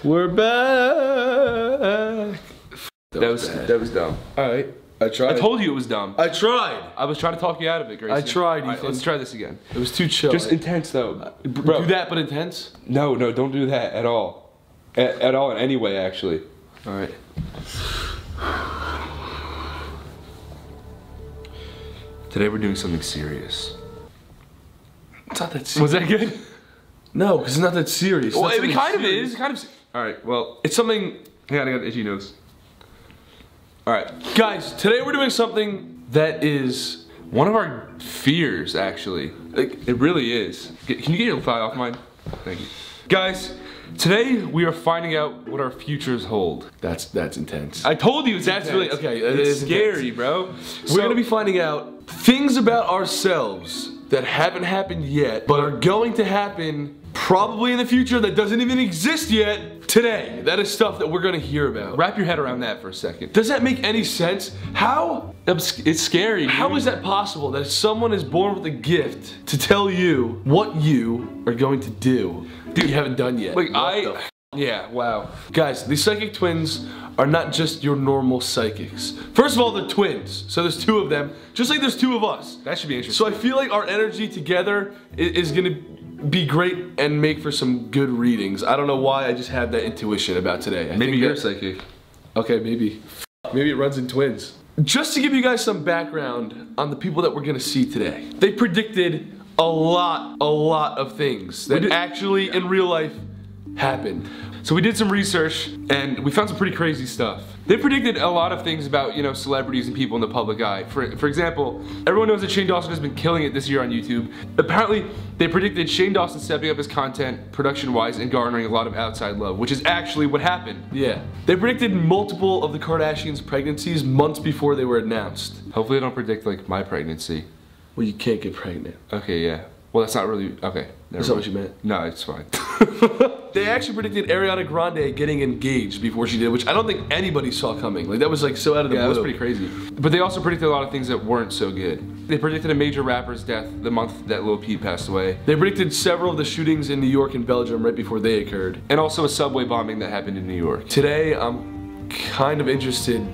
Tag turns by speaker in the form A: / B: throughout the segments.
A: We're back.
B: That was dumb.
A: Alright, I tried.
B: I told you it was dumb.
A: I tried.
B: I was trying to talk you out of it, Grayson.
A: I tried, Ethan.
B: Right, let's try this again.
A: It was too chill.
B: Just intense though. Bro.
A: Do that but intense?
B: No, don't do that at all. At all in any way, actually.
A: Alright.
B: Today we're doing something serious.
A: It's not that serious.
B: Was that good?
A: No, because it's not that serious.
B: Well, it kind of is. Alright, well, it's something... Hang on, I got an itchy nose.
A: Alright, guys, today we're doing something that is
B: one of our fears, actually. Like, it really is. Can you get your thigh off mine? Thank you. Guys, today we are finding out what our futures hold.
A: That's intense.
B: I told you it's
A: That's
B: intense.
A: really okay.
B: It's scary, bro.
A: We're gonna be finding out things about ourselves that haven't happened yet, but are going to happen probably in the future that doesn't even exist yet today. That is stuff that we're gonna hear about.
B: Wrap your head around that for a second.
A: Does that make any sense? How?
B: It's scary, dude.
A: How is that possible that someone is born with a gift to tell you what you are going to do? Dude, you haven't done yet.
B: Like, yeah, wow.
A: Guys, these psychic twins are not just your normal psychics. First of all, they're twins. So there's two of them, just like there's two of us.
B: That should be interesting.
A: So I feel like our energy together is gonna be great and make for some good readings. I don't know why, I just had that intuition about today.
B: Maybe you're psychic.
A: Okay, maybe. Maybe it runs in twins. Just to give you guys some background on the people that we're gonna see today. They predicted a lot of things that actually in real life happened.
B: So we did some research and we found some pretty crazy stuff. They predicted a lot of things about, you know, celebrities and people in the public eye. For example, everyone knows that Shane Dawson has been killing it this year on YouTube. Apparently, they predicted Shane Dawson stepping up his content production-wise and garnering a lot of outside love, which is actually what happened.
A: Yeah. They predicted multiple of the Kardashians' pregnancies months before they were announced.
B: Hopefully they don't predict, like, my pregnancy.
A: Well, you can't get pregnant.
B: Okay, yeah. Well, that's not really, okay.
A: That's not what you meant.
B: No, it's fine.
A: They actually predicted Ariana Grande getting engaged before she did, which I don't think anybody saw coming. Like, that was like so out of the blue.
B: Yeah, that was pretty crazy. But they also predicted a lot of things that weren't so good. They predicted a major rapper's death the month that Lil Peep passed away. They predicted several of the shootings in New York and Belgium right before they occurred. And also a subway bombing that happened in New York. Today, I'm kind of interested,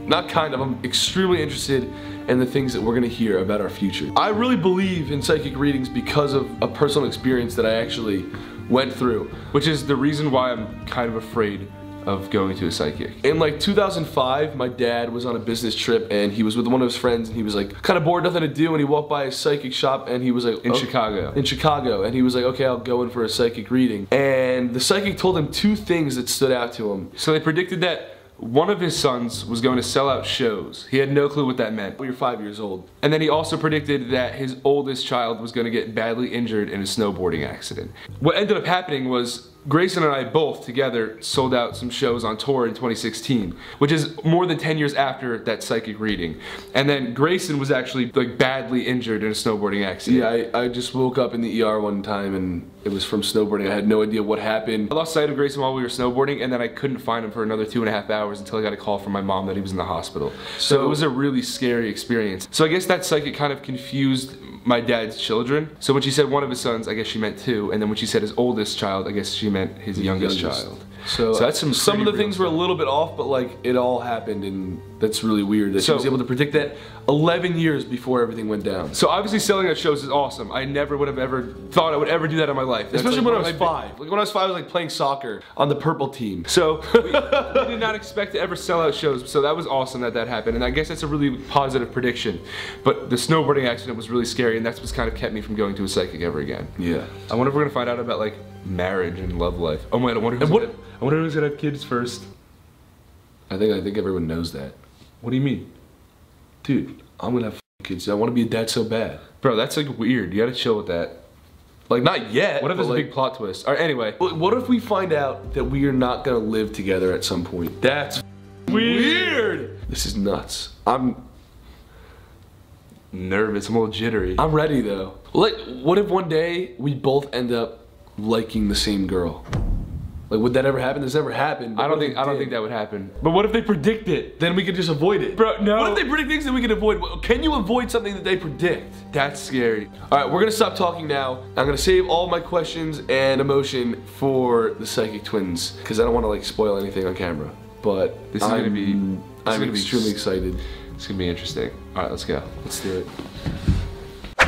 B: not kind of, I'm extremely interested in the things that we're gonna hear about our future. I really believe in psychic readings because of a personal experience that I actually went through. Which is the reason why I'm kind of afraid of going to a psychic.
A: In like 2005, my dad was on a business trip and he was with one of his friends and he was like kind of bored, nothing to do, and he walked by a psychic shop and he was like,
B: in Chicago.
A: In Chicago, and he was like, okay, I'll go in for a psychic reading. And the psychic told him two things that stood out to him.
B: So they predicted that one of his sons was going to sell out shows. He had no clue what that meant.
A: Well, you're 5 years old.
B: And then he also predicted that his oldest child was going to get badly injured in a snowboarding accident. What ended up happening was Grayson and I both together sold out some shows on tour in 2016, which is more than 10 years after that psychic reading. And then Grayson was actually like badly injured in a snowboarding accident.
A: Yeah, I just woke up in the ER one time and it was from snowboarding. I had no idea what happened.
B: I lost sight of Grayson while we were snowboarding, and then I couldn't find him for another 2.5 hours until I got a call from my mom that he was in the hospital. So it was a really scary experience. So I guess that psychic kind of confused my dad's children. So when she said one of his sons, I guess she meant two, and then when she said his oldest child, I guess she meant his youngest child.
A: So
B: that's
A: some of the things were a little bit off, but like it all happened, and that's really weird that she was able to predict that 11 years before everything went down.
B: So obviously selling out shows is awesome. I never would have ever thought I would ever do that in my life.
A: Especially when I was 5. Like when I was 5, I was like playing soccer on the purple team.
B: So we did not expect to ever sell out shows. So that was awesome that that happened. And I guess that's a really positive prediction. But the snowboarding accident was really scary, and that's what's kind of kept me from going to a psychic ever again.
A: Yeah.
B: I wonder if we're gonna find out about like marriage and love life. Oh my God, I wonder who's gonna have kids first.
A: I think everyone knows that.
B: What do you mean?
A: Dude, I'm gonna have kids. I want to be a dad so bad.
B: Bro, that's like weird. You gotta chill with that.
A: Like, not yet.
B: What if there's a big plot twist? Alright, anyway.
A: What if we find out that we are not gonna live together at some point? That's weird. This is nuts. I'm
B: nervous. I'm a little jittery.
A: I'm ready though. Like, what if one day we both end up liking the same girl? Like, would that ever happen? This never happened.
B: I don't think that would happen. But what if they predict it?
A: Then we could just avoid it.
B: Bro, no.
A: What if they predict things that we can avoid? Can you avoid something that they predict?
B: That's scary.
A: All right, we're gonna stop talking now. I'm gonna save all my questions and emotion for the psychic twins because I don't want to like spoil anything on camera. But
B: This is gonna be.
A: I'm extremely excited.
B: It's gonna be interesting. All right, let's go.
A: Let's do it.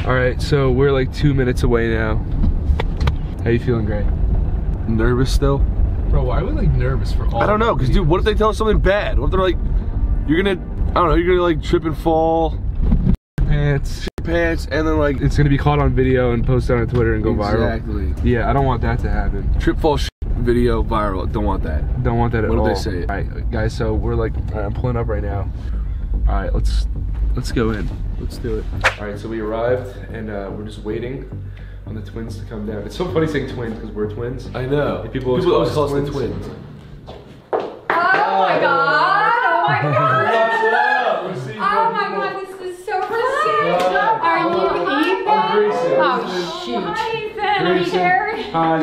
B: All right, so we're like 2 minutes away now. How you feeling, Gray?
A: Nervous still?
B: Bro, why are we like nervous for all?
A: I don't know, cause dude, what if they tell us something bad? What if they're like, you're gonna, I don't know, you're gonna like trip and fall,
B: pants,
A: and then like
B: it's gonna be caught on video and posted on Twitter and go viral.
A: Exactly.
B: Yeah, I don't want that to happen.
A: Trip, fall, video viral. Don't want that.
B: Don't want that at all.
A: What did they say?
B: All right, guys. So we're like, all right, I'm pulling up right now. All right, let's go in.
A: Let's do it.
B: All right, so we arrived and we're just waiting on the twins to come down. It's so funny saying twins because we're twins.
A: I know.
B: And people always call us the twins.
C: Oh my god! Oh my god! Oh my god, this is so precious! Are you Ethan? Oh shoot! Hi Ethan! Are you there?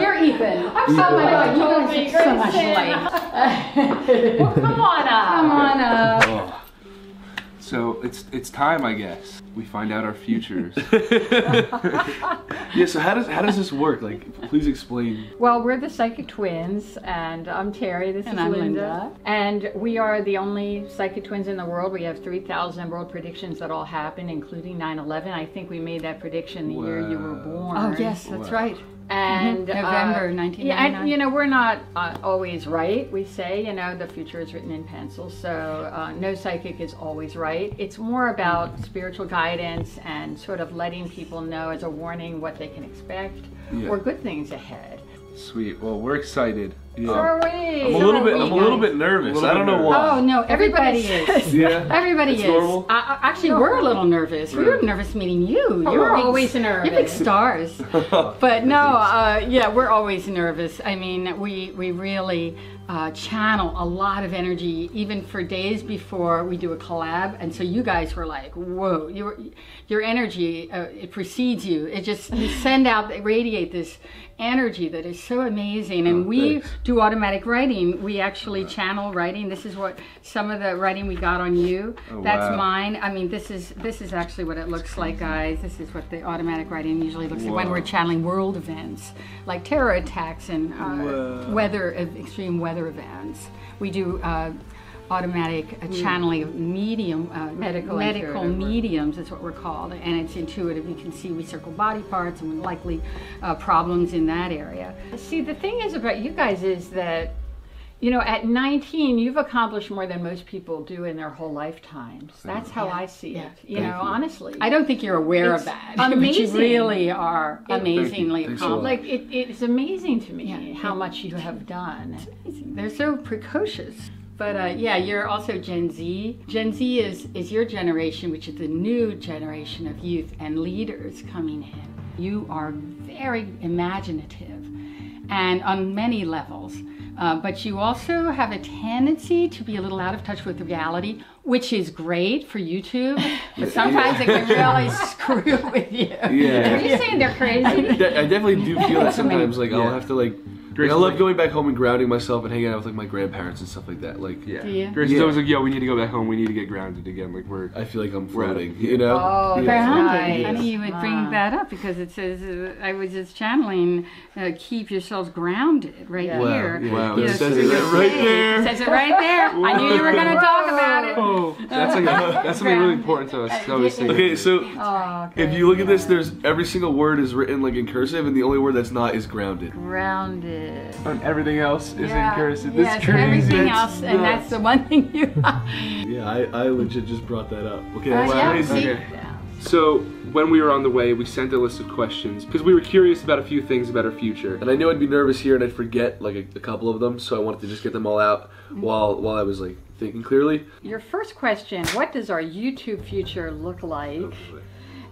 C: You're Ethan. I'm so my god, you guys look so much alike. Well, come on up. Come on up.
B: Oh. So it's time, I guess. We find out our futures.
A: Yeah, so how does this work? Like, please explain.
C: Well, we're the Psychic Twins, and I'm Terry, this is Linda. And we are the only Psychic Twins in the world. We have 3,000 world predictions that all happen, including 9/11. I think we made that prediction the year you were born.
D: Oh yes, that's right.
C: And
D: November 1999.
C: Yeah, and, you know, we're not always right. We say, you know, the future is written in pencil, so no psychic is always right. It's more about spiritual guidance and sort of letting people know as a warning what they can expect or good things ahead.
B: Sweet. Well, we're excited.
C: Yeah. So are we.
A: I'm a little bit nervous. I don't know why.
C: Oh no, everybody is.
A: Yeah.
C: Everybody is.
A: Normal.
C: Actually, we're a little nervous. We were nervous meeting you. You're always nervous. You're big stars. But no, yeah, we're always nervous. I mean, we really channel a lot of energy, even for days before we do a collab. And so you guys were like, whoa, your energy, it precedes you. It just, you send out, radiate this energy that is so amazing. And we do automatic writing. We actually channel writing. This is what some of the writing we got on you. That's mine. I mean, this is actually what it looks like, guys. This is what the automatic writing usually looks like when we're channeling world events like terror attacks and extreme weather events. We do automatic channeling of medical mediums is what we're called, and it's intuitive. You can see we circle body parts and likely problems in that area. See, the thing is about you guys is that, you know, at 19 you've accomplished more than most people do in their whole lifetimes. That's how I see it. You know, honestly. I don't think you're aware of that. Amazing. But you really are amazingly accomplished. Like it's amazing to me how much you have done. They're so precocious. But yeah, you're also Gen Z. Gen Z is your generation, which is the new generation of youth and leaders coming in. You are very imaginative and on many levels. But you also have a tendency to be a little out of touch with reality, which is great for YouTube, but sometimes it can really screw with you.
A: Yeah.
C: Are you saying they're crazy?
A: I definitely do feel that sometimes. Like I'll have to like. I love going back home and grounding myself and hanging out with like my grandparents and stuff like that. Like,
B: Grace is always like, yo, we need to go back home. We need to get grounded again. Like
A: I feel like I'm floating. You know?
C: Oh, that's funny you would bring that up because it says I was just channeling. Keep yourselves grounded right here.
A: Wow, it says it right there.
C: It says it right there. I knew you were going to talk about it.
B: Oh, that's something really important to us.
A: Okay, so if you look at this, there's every single word is written like in cursive, and the only word that's not is grounded.
C: Grounded.
B: And everything else is in cursive.
C: Yes, everything else, and that's the one thing you.
A: Yeah, I legit just brought that up. Okay,
B: Okay. So when we were on the way, we sent a list of questions because we were curious about a few things about our future.
A: And I knew I'd be nervous here and I'd forget like a couple of them, so I wanted to just get them all out while I was like thinking clearly.
C: Your first question, what does our YouTube future look like?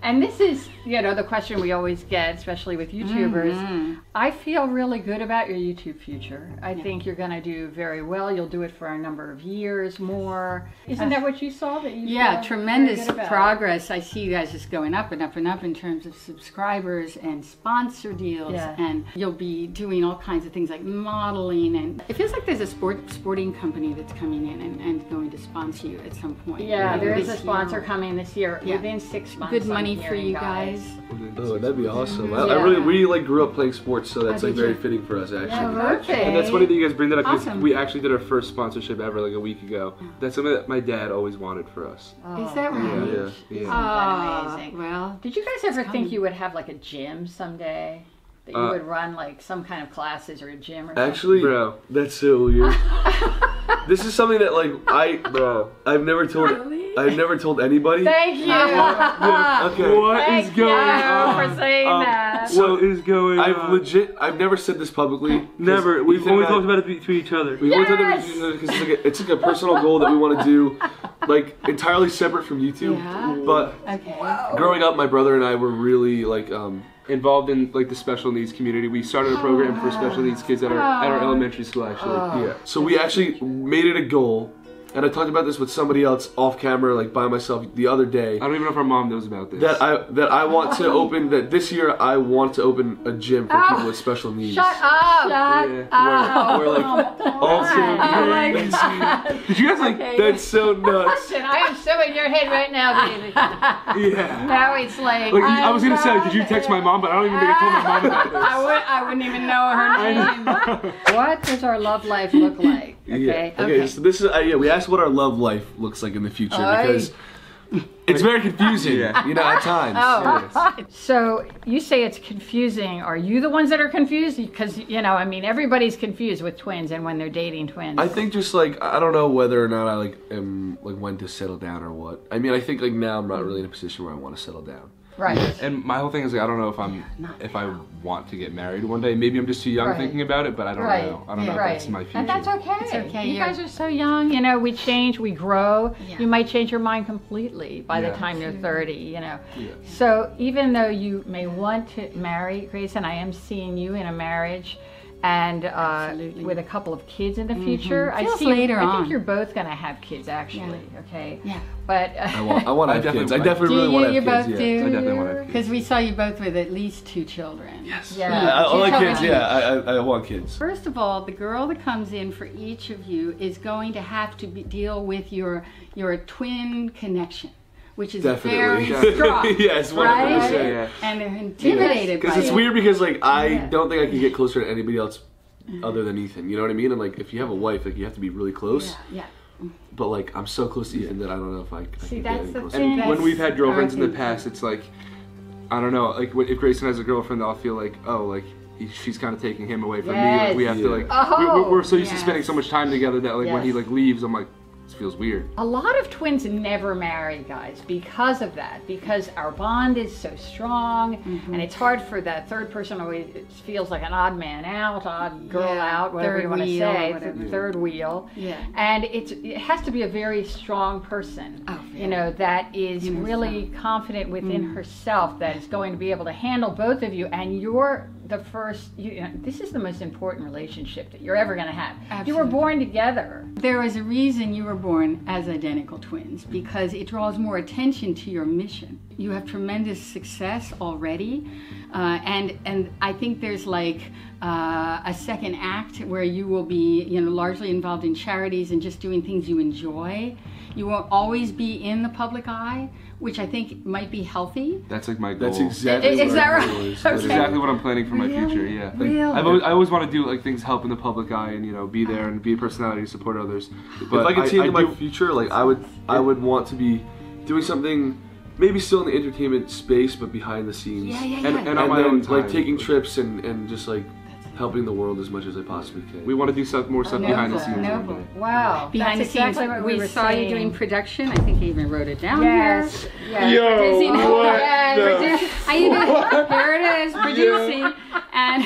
D: And this is, you know, the question we always get, especially with YouTubers. I feel really good about your YouTube future. I think you're going to do very well. You'll do it for a number of years more. Isn't that what you saw? That you
C: tremendous progress. I see you guys just going up and up and up in terms of subscribers and sponsor deals. And you'll be doing all kinds of things like modeling. And it feels like there's a sporting company that's coming in and going to sponsor you at some point.
D: Yeah, there is a sponsor coming this year within 6 months.
C: Good money for you guys.
A: Oh, that'd be awesome. I really like grew up playing sports, so that's like very fitting for us actually.
B: And that's funny that you guys bring that up because we actually did our first sponsorship ever like a week ago. That's something that my dad always wanted for us.
C: Is that right?
D: Yeah. Amazing. Well, did you guys ever think you would have like a gym someday? That you would run like some kind of classes or a gym or something?
A: Actually, bro, that's so weird. This is something that like I've never told anybody.
D: Thank you.
A: Okay.
B: What is going on?
D: For saying that.
B: What is going on?
A: I've never said this publicly.
B: Never. We've only talked about it to each other.
A: We've only talked about it because it's like a personal goal that we want to do, like entirely separate from YouTube. But growing up, my brother and I were really like
B: involved in like the special needs community. We started a program for special needs kids at our elementary school actually.
A: Yeah. So we actually made it a goal. And I talked about this with somebody else off camera, like by myself, the other day.
B: I don't even know if our mom knows about this.
A: That I want to open, that this year I want to open a gym for people with special needs.
D: Shut up! Shut up!
A: We're like, also,
B: did you guys like?
A: That's so nuts.
D: Listen, I am so in your head right now, baby.
B: Yeah.
D: Now it's like
B: I was gonna say, did you text my mom? But I don't even think I told my mom about this.
C: I wouldn't even know her name.
D: What does our love life look like?
A: Okay. So this is we asked what our love life looks like in the future because it's very confusing, you know, at times.
D: So you say it's confusing. Are you the ones that are confused? Because you know, I mean, everybody's confused with twins and when they're dating twins.
A: I think just like I don't know whether or not I like am like when to settle down or what. I mean, I think like now I'm not really in a position where I want to settle down.
D: Right.
B: And my whole thing is like I don't know if I want to get married one day. Maybe I'm just too young thinking about it, but I don't know. I don't know if that's my future.
D: And that's okay.
C: It's okay.
D: You guys are so young. You know, we change, we grow. You might change your mind completely by the time you're 30. You know. So even though you may want to marry, Grace, and I am seeing you in a marriage. And with a couple of kids in the future, I think you're both going to have kids, actually. Okay.
C: Yeah.
D: But
A: I want to have kids. I definitely really want to have kids.
C: You both do.
B: I definitely want to have kids.
C: Because we saw you both with at least 2 children.
A: Yes.
D: Yeah.
A: I like kids. Yeah. I want kids.
C: First of all, the girl that comes in for each of you is going to have to deal with your twin connection. Which is very strong,
A: yes, 100%.
C: Right? And they're intimidated by it.
A: Because it's weird because like I don't think I can get closer to anybody else other than Ethan. You know what I mean? And like if you have a wife, like you have to be really close.
C: Yeah.
A: But like I'm so close to Ethan that I don't know if I can get any closer.
B: And when we've had girlfriends in the past, it's like I don't know. Like if Grayson has a girlfriend, I'll feel like she's kind of taking him away from me. Like, we have to like we're so used to spending so much time together that like when he like leaves, I'm like. Feels weird.
D: A lot of twins never marry, guys, because of that. Because our bond is so strong, and it's hard for that third person. Always it feels like an odd man out, odd girl out, whatever you want to say, third wheel. Yeah. And it has to be a very strong person, you know, that is really confident within herself, that is going to be able to handle both of you. And you're the first. You know, this is the most important relationship that you're ever going to have. Absolutely. You were born together.
C: There is a reason you were born as identical twins, because it draws more attention to your mission. You have tremendous success already, and I think there's like a second act where you will be, you know, largely involved in charities and just doing things you enjoy. You won't always be in the public eye, which I think might be healthy.
B: That's like my goal.
A: That's exactly
C: is that right?
B: That's exactly what I'm planning for my future. Yeah. Like,
C: really?
B: I always want to do like things help in the public eye and, you know, be there and be a personality to support others. But
A: if I could see into my future, like I would want to be doing something maybe still in the entertainment space, but behind the scenes.
C: Yeah.
B: And on my own time.
A: Like taking trips and just like helping the world as much as I possibly can.
B: We want to do more stuff behind the scenes.
C: Noble.
D: Wow.
C: Behind the
D: That's exactly
C: scenes,
D: what
C: we
D: were
C: saw
D: saying.
C: you doing production. I think I even wrote it down
D: Yes.
C: here.
D: Yes.
B: Yo,
C: Producing.
B: what?
C: Yeah,
B: No.
C: here it is, producing. And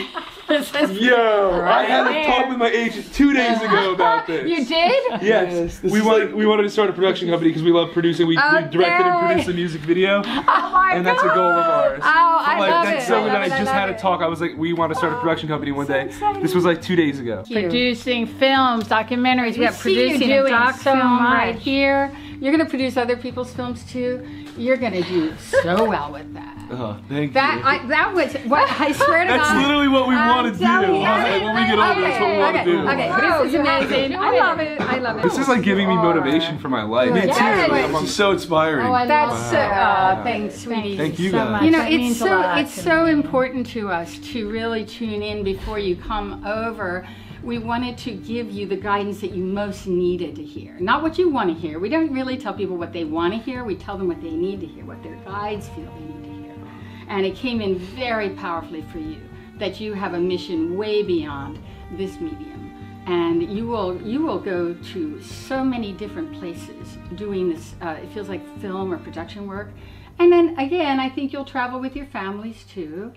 C: it says,
B: Yo, I had a
C: there.
B: talk with my agent 2 days ago about this.
D: You did?
B: Yes. We wanted to start a production company because we love producing. We directed and produced a music video.
D: Oh my
B: And that's a goal of ours.
D: Oh, I
B: Like,
D: love
B: that's
D: it.
B: so
D: I love
B: that I
D: it,
B: just
D: love
B: had a
D: it.
B: talk. I was like, we want to start a production company one day. This was like 2 days ago.
D: Producing films, documentaries. We have
C: see you
D: producing
C: doing
D: a doc
C: so
D: film
C: much.
D: right
C: Here, you're going to produce other people's films too. You're going to do so well with that.
A: Oh, thank you.
C: That was what I swear to
A: That's
C: God.
A: literally what we want to do.
C: telling you.
A: Like, when we get older, that's what we want to do.
C: Okay, this is amazing. I love it. I love it.
B: This is like giving me motivation for my life.
A: Me too.
C: Yes.
A: This is so inspiring.
D: Oh, I
C: That's
D: love
C: thanks, sweetie.
A: Thank you
D: so
A: guys.
D: much.
C: You know,
D: That
C: it's
D: means a
C: so
D: lot
C: it's
D: to
C: so
D: me.
C: important to us to really tune in before you come over. We wanted to give you the guidance that you most needed to hear, not what you want to hear. We don't really tell people what they want to hear. We tell them what they need to hear, what their guides feel they need to hear. And it came in very powerfully for you that you have a mission way beyond this medium, and you will go to so many different places doing this. It feels like film or production work. And then again, I think you'll travel with your families too,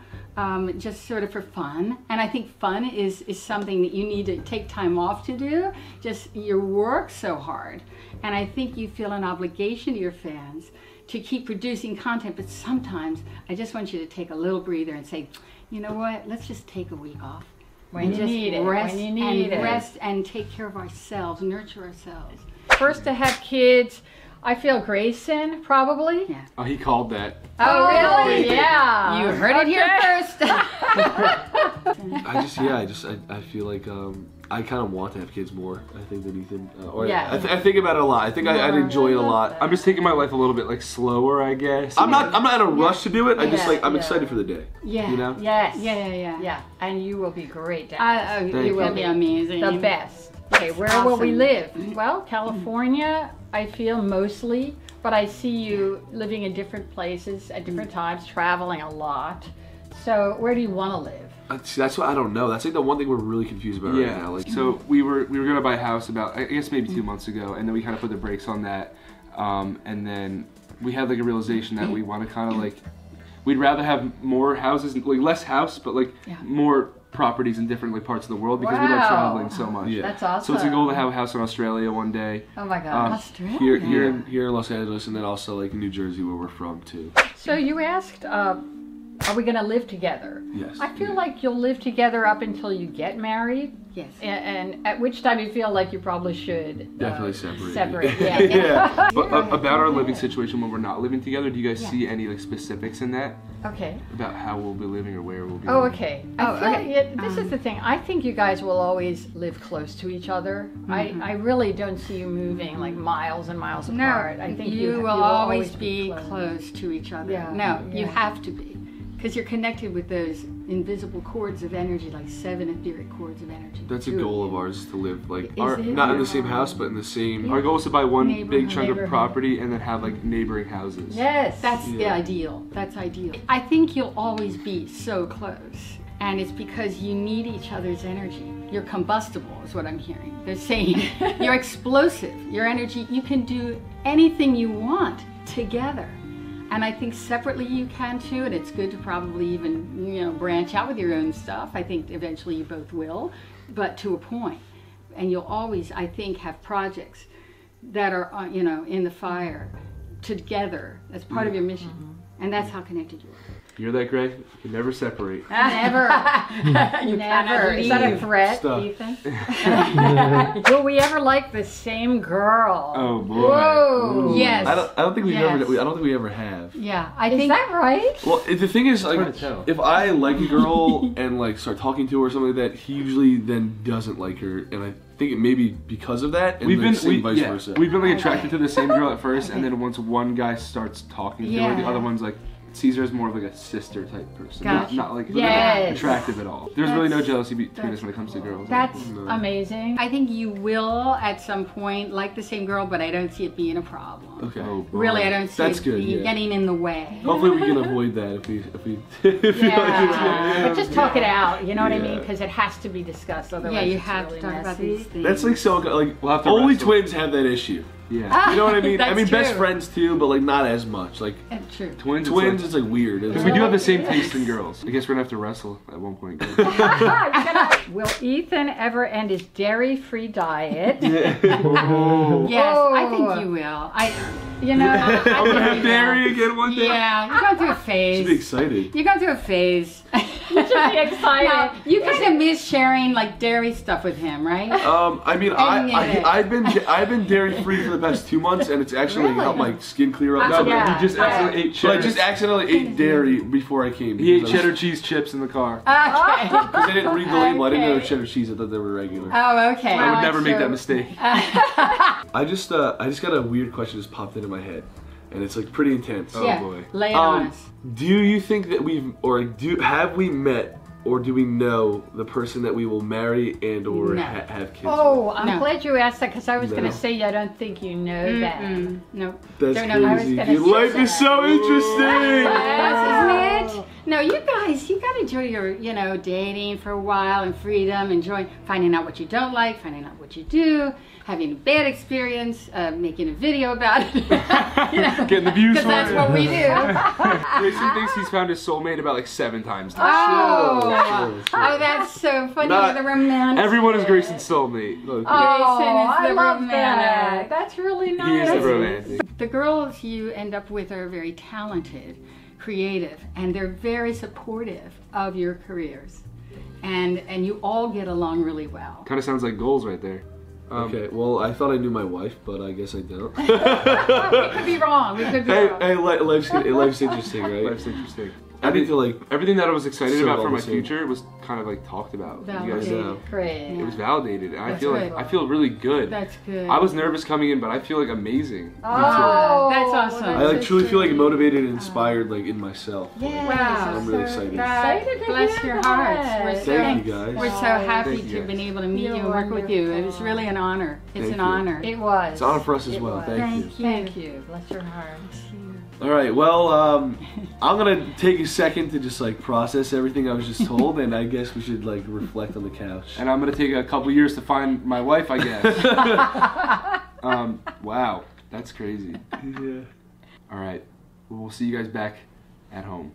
C: just sort of for fun. And I think fun is something that you need to take time off to do. Just you work so hard. And I think you feel an obligation to your fans to keep producing content, but sometimes I just want you to take a little breather and say, you know what, let's just take a week off.
D: When you need it.
C: Rest
D: When you need it.
C: rest and take care of ourselves, nurture ourselves.
D: First to have kids, I feel Grayson, probably.
C: Yeah.
B: Oh, he called that.
D: Oh, really? Yeah.
C: You heard it here first.
A: I feel like I kind of want to have kids more. I think than Ethan.
D: Yeah.
A: I think about it a lot. I think I'd enjoy it a lot.
B: I'm just taking my life a little bit like slower, I guess.
A: I'm not in a rush to do it. I just
D: Yeah,
A: like I'm
D: yeah.
A: excited for the day.
C: Yeah.
A: You know.
D: Yes.
C: Yeah.
D: Yeah. And you will be great, Dad.
C: You will be amazing.
D: The best. Okay, where will we
C: Awesome.
D: live? Well, California, I feel mostly, but I see you living in different places at different times, traveling a lot. So where do you want to live?
A: That's what I don't know. That's like the one thing we're really confused about right now. Like,
B: So we were gonna buy a house about, I guess maybe 2 months ago, and then we kind of put the brakes on that, and then we had like a realization that we want to kind of like, we'd rather have more houses, like less house, but like more properties in different like parts of the world because we like
D: Wow.
B: traveling so much.
A: Yeah.
D: That's awesome.
B: So it's a goal to have a house in Australia one day.
D: Oh my God.
C: Australia.
A: Here in Los Angeles, and then also like New Jersey where we're from too.
D: So you asked, are we going to live together?
A: Yes.
D: I feel like you'll live together up until you get married.
C: Yes.
D: And at which time you feel like you probably should
A: Definitely separate.
D: separate. Yeah.
A: Yeah.
B: But about our living situation when we're not living together, do you guys see any like specifics in that?
D: Okay.
B: About how we'll be living or where we'll be
D: Oh,
B: living?
D: okay.
C: Oh,
D: I feel
C: okay.
D: this is the thing. I think you guys will always live close to each other. I really don't see you moving like miles and miles
C: No,
D: apart. I think
C: you will always be close to each other.
D: Yeah.
C: No, you
D: Yeah.
C: have to be. Because you're connected with those invisible cords of energy, like 7 etheric cords of energy.
A: That's a goal of ours to live like
C: Is it?
A: not in the same house, but in the same.
B: Our goal is to buy one big
C: Neighborhood.
B: chunk of property and then have like neighboring houses.
D: Yes.
C: That's the ideal. That's ideal. I think you'll always be so close. And it's because you need each other's energy. You're combustible, is what I'm hearing. They're saying you're explosive. Your energy, you can do anything you want together. And I think separately you can too, and it's good to probably even, branch out with your own stuff. I think eventually you both will, but to a point. And you'll always, I think, have projects that are, in the fire together as part of your mission. And that's how connected you are.
B: You hear that, Greg? You never separate.
D: Never. Never. Is that a threat,
A: Stuff.
D: Ethan? Will we ever like the same girl?
B: Oh boy.
D: Whoa.
C: Yes.
A: I don't think
C: Yes.
A: I don't think we ever have.
C: Yeah, I
D: Is
C: think
D: that right?
A: Well, the thing is, like,
B: hard to tell.
A: if I like a girl and like start talking to her or something like that, he usually then doesn't like her, and I think it may be because of that, and
B: We've
A: then
B: been
A: vice versa.
B: We've been like attracted to the same girl at first, and then once one guy starts talking to her, the
C: Yeah.
B: other one's like, Caesar is more of like a sister type person.
C: Gotcha.
B: Not like
D: Yes.
B: attractive at all. There's really no jealousy between us when it comes to girls.
D: That's amazing.
C: I think you will at some point like the same girl, but I don't see it being a problem.
A: Okay.
B: Oh, boy.
C: Really, I don't see
A: That's
C: it
A: good, yeah.
C: getting in the way.
A: Hopefully we can avoid that if we
D: Yeah. But just talk it out, you know what I
A: Yeah.
D: mean? Because it has to be discussed, otherwise
C: Yeah, you
D: it's
C: have
D: really
C: to talk about
D: messy.
C: these things.
A: That's like so like
B: We'll have to
A: only
B: wrestle.
A: twins have that issue.
B: Yeah.
A: You know what I mean? I
C: That's
A: mean best
C: true.
A: friends too, but like not as much. Like
C: That's true.
B: Twins
A: twins
B: it's
A: is like weird.
B: like, we do have the same taste in girls. I guess we're gonna have to wrestle at one point.
D: Will Ethan ever end his dairy-free diet?
C: Yes, I think you will.
D: You know,
C: I think you will.
B: Dairy again one day.
C: Yeah, you're going through a
A: Should be
C: phase.
A: excited.
C: You're going through a phase.
D: you should be excited.
C: Now, you kind of miss sharing like dairy stuff with him, right?
A: I mean, I've been dairy free for the past 2 months, and it's actually
C: Really?
A: helped my skin clear up.
B: No,
A: So
B: but
D: Yeah.
B: he just accidentally ate
A: But
B: cheddar.
A: I just accidentally ate dairy before I came.
B: He ate
A: because I was-
B: cheddar cheese chips in the car.
C: Okay.
A: Because I didn't read the label. I didn't know it was
C: Okay.
A: cheddar cheese. I thought they were regular.
C: Oh, okay.
B: I would never
D: so-
B: make that mistake.
A: I just got a weird question just popped into my head, and it's like pretty intense.
B: Oh,
C: Yeah,
B: boy.
C: lay it on us.
A: Do you think that have we met, or do we know the person that we will marry and or
C: No.
A: have kids
D: Oh, I'm
C: No.
D: glad you asked that because I was going
A: No.
D: to say I don't think you know that.
C: No.
A: with? That's
C: Don't know. I was
A: crazy.
D: gonna
A: Your
D: say
A: life is so interesting!
C: Yes, isn't it? No, you guys, you gotta enjoy your, dating for a while and freedom, enjoying finding out what you don't like, finding out what you do, having a bad experience, making a video about it.
B: Getting the views
C: Because
B: for
C: that's
B: it.
C: what we do.
B: Grayson thinks he's found his soulmate about like 7 times now.
C: Oh,
A: Chill.
C: oh, that's so funny.
A: Not-
C: The romantic.
B: Everyone is Grayson's soulmate.
A: Look,
D: Oh,
C: is
D: I
C: the
D: love
C: romantic.
D: that. That's really nice.
B: He is the romantic.
C: The girls you end up with are very talented, creative, and they're very supportive of your careers. And you all get along really well.
B: Kind of sounds like goals right there.
A: okay, well, I thought I knew my wife, but I guess I don't.
D: We could be wrong. We could be wrong.
A: hey, life's interesting, right?
B: Life's interesting.
A: I need to like.
B: Everything that I was excited
A: So
B: about for
A: all
B: my
A: the same.
B: future was kind of like talked about. You guys
C: Validated.
B: know.
D: Great.
B: It was validated, and I
C: That's
B: feel
C: right.
B: like I feel really good.
C: That's good.
B: I was nervous coming in, but I feel like amazing.
D: Oh,
C: That's awesome.
A: I like truly feel like motivated and inspired like in myself.
C: Yeah.
D: Wow.
A: I'm really excited.
D: Excited to
C: Bless
D: hear
C: your
D: that.
C: hearts. We're so,
A: Thank you guys.
C: we're so happy
B: Thank you
C: to have
B: guys.
C: been able to meet
D: You're
C: you and work with you. It was
D: wonderful.
C: really an honor. It's
A: Thank
C: an
A: you.
C: honor.
D: It was.
A: It's an honor for us as
D: It
A: well.
D: was.
A: Thank you.
D: Thank you. Bless your heart.
A: All right, well, I'm gonna take a second to just like process everything I was just told, and I guess we should like reflect on the couch.
B: And I'm gonna take a couple years to find my wife, I guess. Wow, that's crazy.
A: Yeah.
B: All right, well, we'll see you guys back at home.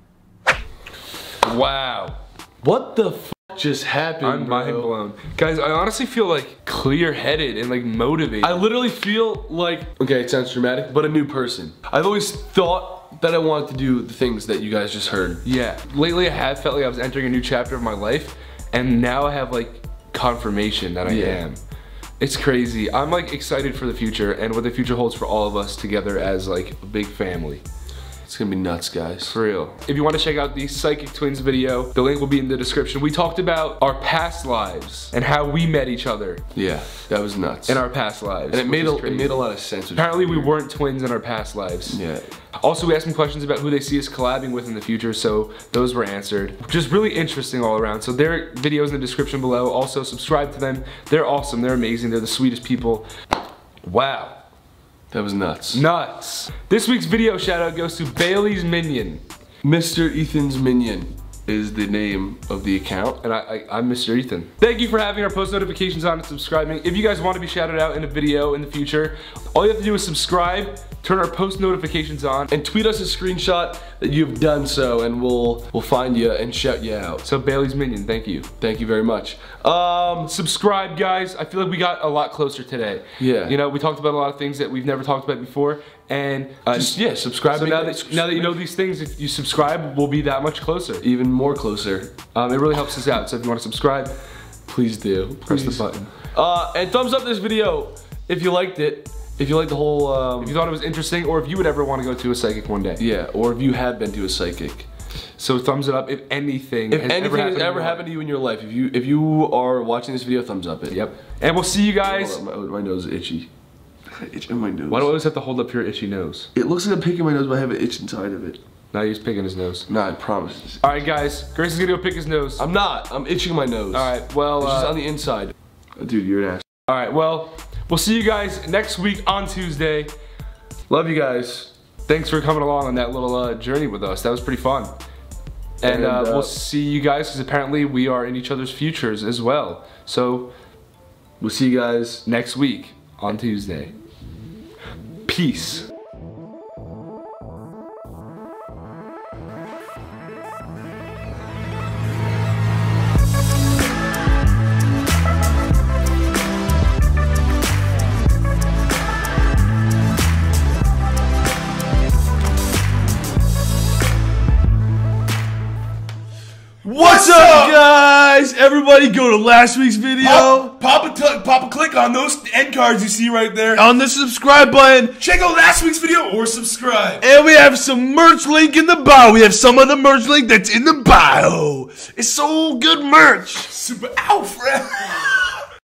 A: Wow. What the f just happened?
B: I'm mind
A: bro?
B: blown, guys. I honestly feel like clear-headed and like motivated.
A: I literally feel like, okay, it sounds dramatic, but a new person. I've always thought that I wanted to do the things that you guys just heard.
B: Yeah, lately I have felt like I was entering a new chapter of my life, and now I have like confirmation that I am. It's crazy. I'm like excited for the future and what the future holds for all of us together as like a big family.
A: It's gonna be nuts, guys.
B: For real. If you want to check out the Psychic Twins video, the link will be in the description. We talked about our past lives and how we met each other
A: Yeah, that was nuts.
B: in our past lives.
A: and it
B: which
A: made
B: is
A: it
B: crazy.
A: made a lot of sense. which is
B: Apparently we
A: weird.
B: weren't twins in our past lives.
A: Yeah.
B: Also, we asked some questions about who they see us collabing with in the future, so those were answered. Just really interesting all around. So their videos in the description below. Also, subscribe to them. They're awesome. They're amazing. They're the sweetest people. Wow.
A: That was nuts.
B: Nuts. This week's video shout out goes to Bailey's Minion.
A: Mr. Ethan's Minion is the name of the account.
B: And I'm Mr. Ethan. Thank you for having our post notifications on and subscribing. If you guys want to be shouted out in a video in the future, all you have to do is subscribe, turn our post notifications on,
A: And tweet us a screenshot that you've done so, and we'll find you and shout you out.
B: so Bailey's Minion, thank you.
A: Thank you very much.
B: Subscribe, guys. I feel like we got a lot closer today.
A: Yeah.
B: You know, we talked about a lot of things that we've never talked about before, and
A: Just yeah, subscribe.
B: so
A: make
B: now that you know these things, if you subscribe, we'll be that much closer.
A: even more closer.
B: It really helps us out. So if you want to subscribe,
A: Please do.
B: press
A: Please.
B: the button.
A: And thumbs up this video if you liked it. If you liked the whole,
B: If you thought it was interesting, or if you would ever want to go to a psychic one day.
A: yeah, or if you have been to a psychic.
B: So thumbs it up if anything.
A: If
B: has
A: anything has
B: in
A: ever
B: your
A: happened to you in your life, if you are watching this video, thumbs up it.
B: life. Yep. And we'll see you guys.
A: Hold on, my nose is itchy. Itch in my nose.
B: Why do I always have to hold up your itchy nose?
A: It looks like I'm picking my nose, but I have an itch inside of it.
B: No, he's picking his nose.
A: No, I promise.
B: All right, guys. Grayson's gonna go pick his nose.
A: I'm not. I'm itching my nose.
B: All right, well.
A: It's just on the inside. Dude, you're an ass.
B: All right, well, we'll see you guys next week on Tuesday.
A: Love you guys.
B: Thanks for coming along on that little journey with us. That was pretty fun. And we'll see you guys, because apparently we are in each other's futures as well. So,
A: we'll see you guys
B: next week on Tuesday. Peace.
A: What's up, guys? Everybody go to last week's video.
E: Pop a click on those end cards you see right there.
A: On the subscribe button.
E: Check out last week's video or subscribe.
A: And we have some merch link in the bio. We have some of the merch link that's in the bio. It's so good merch.
E: Super out, friend.